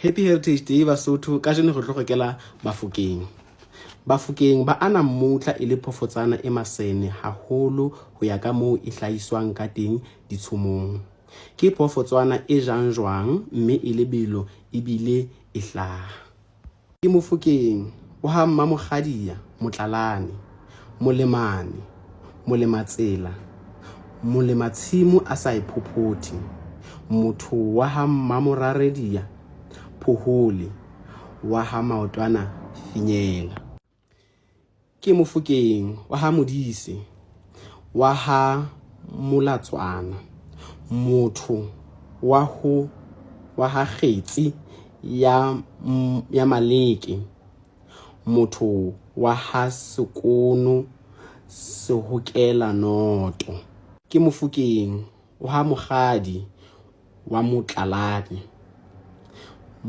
Happy Heritage Day Basotho ka jeno re tlo gokela Bafokeng. Bafokeng ba ana mutla e le phofotsana e masene haholo ho ya ka moo e hlahiswang ka teng ditshomong. Ke phofotsana e jang jwang mme e lebelo ebile e hlaha. Ke Mofokeng o ha Mmamokgadia, Motlalane, Molemane, Molematsela, Molematshimo a sa iphophothi, motho wa ha Mmamoraredia, Phohole, wa ha Maotwana Finyela. Ke Mofokeng wa ha Modise, wa ha Molatswana, motho wa ha Kgetsi ya Maleke, motho wa ha Sekono Sehokela Noto. Ke Mofokeng wa ha Mokgadi wa Motlalane,